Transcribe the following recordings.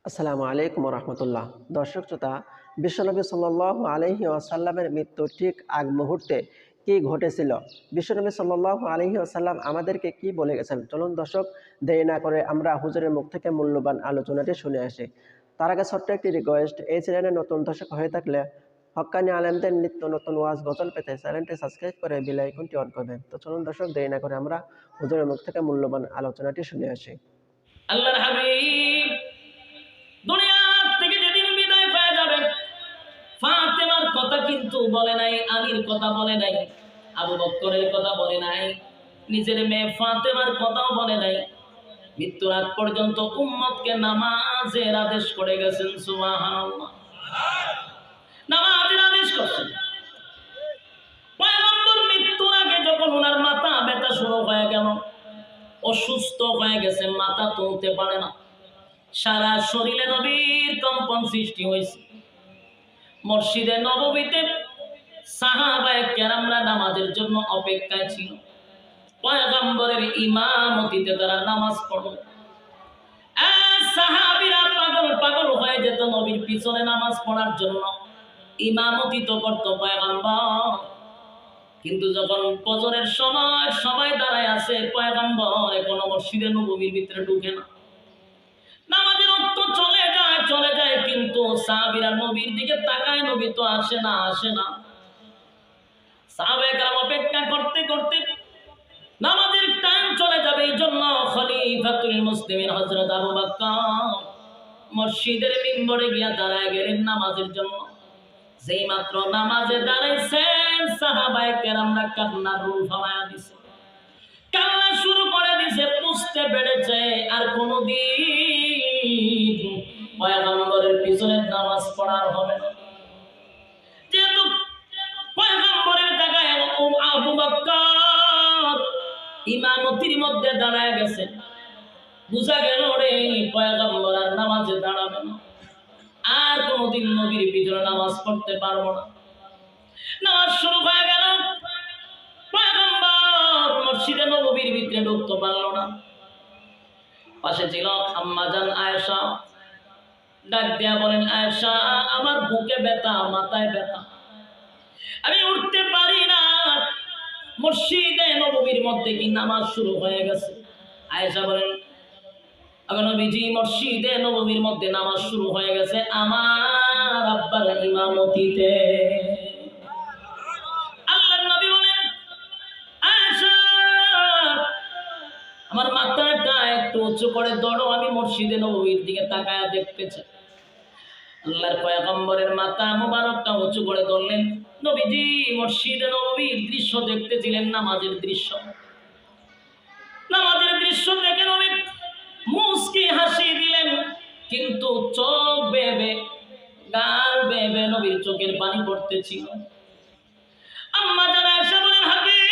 আসসালামু আলাইকুম রহমতুল্লাহ। দর্শক শ্রোতা, বিশ্বনবী সাল্লাল্লাহু আলাইহি ওয়াসাল্লামের মৃত্যুর ঠিক আগ মুহূর্তে কি ঘটেছিল, বিশ্বনবী সাল্লাল্লাহু আলাইহি ওয়াসাল্লাম আমাদেরকে কি বলে গেছেন, চলুন দর্শক, দেরি না করে আমরা হুজুরের মুখ থেকে মূল্যবান আলোচনাটি শুনে আসি। তার আগে ছোট্ট একটি রিকোয়েস্ট, এই চ্যানেলে নতুন দর্শক হয়ে থাকলে হক্কানি আলেমদের নিত্য নতুন ওয়াজ গজল পেতে চ্যানেলটি সাবস্ক্রাইব করে বেল আইকনটি অন করবেন। তো চলুন দর্শক, দেরি না করে আমরা হুজুরের মুখ থেকে মূল্যবান আলোচনাটি শুনে আসি। আল্লাহর হাবিব দুনিয়া থেকে যেদিন বিদায় হয়ে যাবেন, ফাতেমার কথা কিন্তু বলে নাই, আলীর কথা বলে নাই, আবু বকরের কথা বলে নাই, নিজের মেয়ে ফাতেমার কথাও বলে নাই। মৃত্যুর আগ পর্যন্ত উম্মতকে নামাজের আদেশ করে গেছেন। সুবহানাল্লাহ, নামাজের আদেশ করছেন। পয়গম্বর মৃত্যুর আগে যখন ওনার মাথা ব্যথা শুরু হয়ে গেল, অসুস্থ হয়ে গেছে, মাথা তুলতে পারে না, সারা শরীরে নবীর কম্পন সৃষ্টি হয়েছে। মসজিদে নববীতে সাহাবায়ে কেরামরা নামাজের জন্য অপেক্ষায় ছিল। পয়গম্বরের ইমামতিতে তারা নামাজ পড়বে। সাহাবীরা পাগল পাগল হয়ে যেত নবীর পিছনে নামাজ পড়ার জন্য। ইমামতি তো করত পয়গম্বর, কিন্তু যখন ফজরের সময় সবাই দাঁড়ায় আছে, পয়গম্বর এখনো মসজিদে নববীর ভিতরে ঢুকে না। নামাজের রক্ত চলে যায়, কিন্তু সাহাবীরা নবীর দিকে তাকায়, নবী তো আসে না। সাহাবায়ে কেরাম অপেক্ষা করতে করতে নামাজের টাইম চলে যাবে, এই জন্য খলিফাতুল মুসলিমিন হযরত আবু বকর মসজিদের মিম্বরে গিয়া দাঁড়ায় গেলেন নামাজের জন্য। যেই মাত্র নামাজে দাঁড়াইছেন, সাহাবায়ে কেরামরা কান্নার রোল ফালায়া দিছে, কান্না শুরু করে দিছে। বুঝতে পেরেছে আর কোনদিন পয়গম্বরের পিছনে নামাজ পড়ার হবে না। যেহেতু পয়গম্বরের জায়গায় আবু বকর ইমামতির মধ্যে দাঁড়ায় গেছে, বুঝা গেল রে পয়গম্বর আর নামাজে দাঁড়াবে না, আর কোনদিন নবীর পিছনে নামাজ পড়তে পারবো না। নামাজ শুরু হয়ে গেল, পয়গম্বর মসজিদে নববীর ভিতরে ঢুকতে পারলো না। পাশে ছিল আম্মা জান আয়েশা, ডাক দিয়া বলেন, আয়েশা, আমার বুকে ব্যথা, মাথায় ব্যথা, আমি উঠতে পারি না। মসজিদে নববীর মধ্যে কি নামাজ শুরু হয়ে গেছে? আয়েশা বলেন, নবীজি মসজিদে নববীর মধ্যে নামাজ শুরু হয়ে গেছে আমার আব্বার ইমামতিতে। আল্লাহর নবী বলেন, আয়েশা, আমার মাথাটা একটু উঁচু করে ধরো, আমি মসজিদে নববীর দিকে তাকায়া দেখতে চাই। আল্লাহর পয়গম্বরের মাথা মুবারকটা উঁচু করে ধরলেন। নবীজি মসজিদে নববীর দৃশ্য দেখতেছিলেন, নামাজের দৃশ্য। নামাজের দৃশ্য দেখে নবী মুস্কি হাসি দিলেন, কিন্তু চোখ বেবে, গাল বেবে নবীর চোখের পানি পড়তেছিল। আম্মা জান আয়েশা বলেন, হাবিব,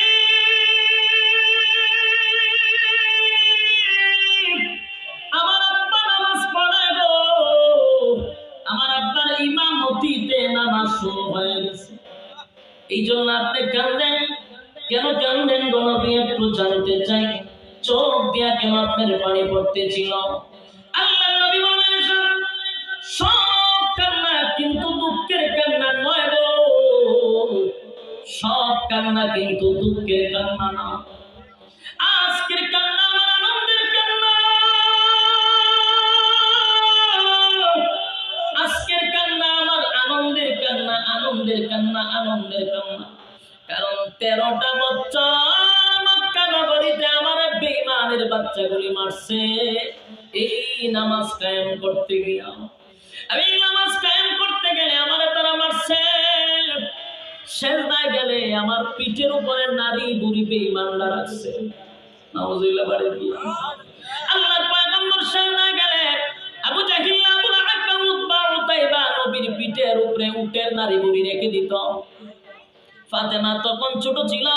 আমার আব্বা নামাজ পড়ায় গো, আমার আব্বার ইমামতিতে নামাজ শুরু হয়ে গেছে, এই জন্য আপনি কাঁদেন। কেন কাঁদেন গো নবী, একটু জানতে চাই, চোখ দিয়া কেন আপনার পানি পড়তেছিল? আল্লাহর নবী বলেন, সব কান্না কিন্তু দুঃখের কান্না নয় গো, সব কান্না কিন্তু দুঃখের কান্না না। আজকের কান্না আমার আনন্দের কান্না, আজকের কান্না আমার আনন্দের কান্না, আনন্দের কান্না, আনন্দের কান্না। কারণ 13টা বছর মক্কা নগরীতে আমার বেঈমানের বাচ্চাগুলি মারছে, এই নামাজ কায়েম করতে গিয়া, আমি নামাজ কায়েম করতে গেলে আমার তারা মারছে, সেজদায় গেলে আমার পিঠের উপরে নারী বুড়ি বেঈমানরা রাখছে। নাউজুবিল্লাহ বাড়ি দিয়া আল্লাহর পয়গম্বর সেজদায় গেলে আবু জাহিল, আবু লাহাব, উতবা, উতাইবা নবীর পিঠের উপরে উটের নারী বুড়ি রেখে দিত। ফাতেমা তখন ছোট ছিল,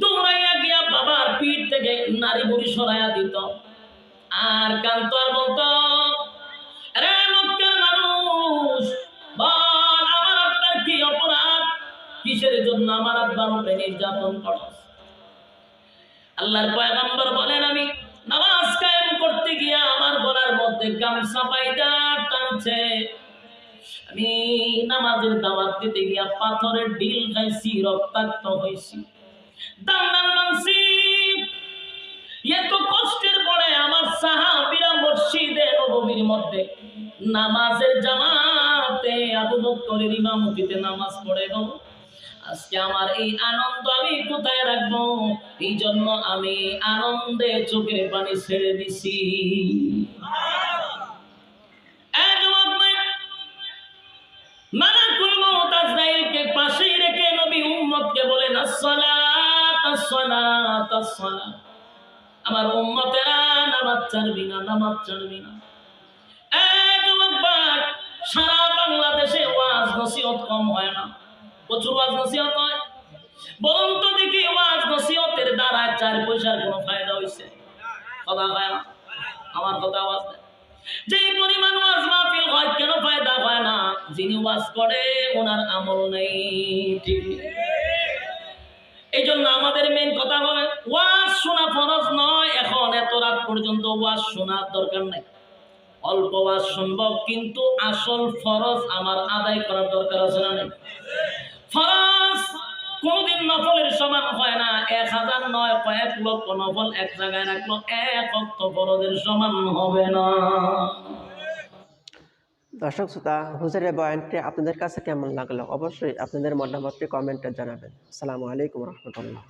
দৌড়াইয়া গিয়া বাবার পিঠ থেকে নারী বুড়ি সরাইয়া দিত, আর কান্ত আর বলতো, আরে মক্কার মানুষ, বল আমার আব্বার কি অপরাধ, কিসের জন্য আমার আব্বার উপরে নির্যাতন করো? আল্লাহর পয়গম্বর বলেন, আমি নামাজ কায়েম করতে গিয়া আমার গলা গলার মধ্যে গামছা বাইদা টানছে। আমি নামাজের দাওয়াত দিতে গিয়া পাথরের ঢিল খাইছি, রক্তাক্ত হয়েছি, দান্দান মানছি। এত কষ্টের পরে আমার সাহাবীরা মসজিদে নববীর মধ্যে নামাজের জামাতে আবু বকরের ইমামতিতে নামাজ পড়ে গো। আজকে আমার এই আনন্দ আমি কোথায় রাখবো? এই জন্য আমি আনন্দে চোখের পানি ছেড়ে দিছি। মালাকুল মউত আজরাইলকে পাশেই রেখে নবী উম্মতকে বলেন, আসসালাত আসসালাত আসসালাত। আমার উম্মতেরা নামাজ ছাড়বি না, নামাজ ছাড়বি না। সারা বাংলাদেশে ওয়াজ নসিহত কম হয় না, প্রচুর ওয়াজ নসিহত হয়। বলুন তো দেখি, ওয়াজ নসিহতের দ্বারা 4 পয়সার কোনো ফায়দা হয়েছে? কথা হয় না, আমার কথা আওয়াজ দেয়। যে পরিমাণ ওয়াজ মাহফিল হয়, কেন ফায়দা হয় না? যিনি ওয়াজ করে ওনার আমল নেই, ঠিক? এই জন্য আমাদের মেন কথা হবে, ওয়াজ শোনা ফরজ নয়। এখন এত রাত পর্যন্ত ওয়াজ শোনার দরকার নাই, অল্প ওয়াজ শুনবো, কিন্তু আসল ফরজ আমার আদায় করার দরকার আছে না নাই? ফরজ কোনদিন নফলের সমান হয় না। 1000 নয়, কয়েক লক্ষ নফল এক জায়গায় রাখলো, 1 ওয়াক্ত ফরজের সমান হবে না। দর্শক শ্রোতা, হুজুরের বয়ানটি আপনাদের কাছে কেমন লাগলো? অবশ্যই আপনাদের মতামতটি কমেন্টে জানাবেন। আসসালামু আলাইকুম রহমতুল্লাহ।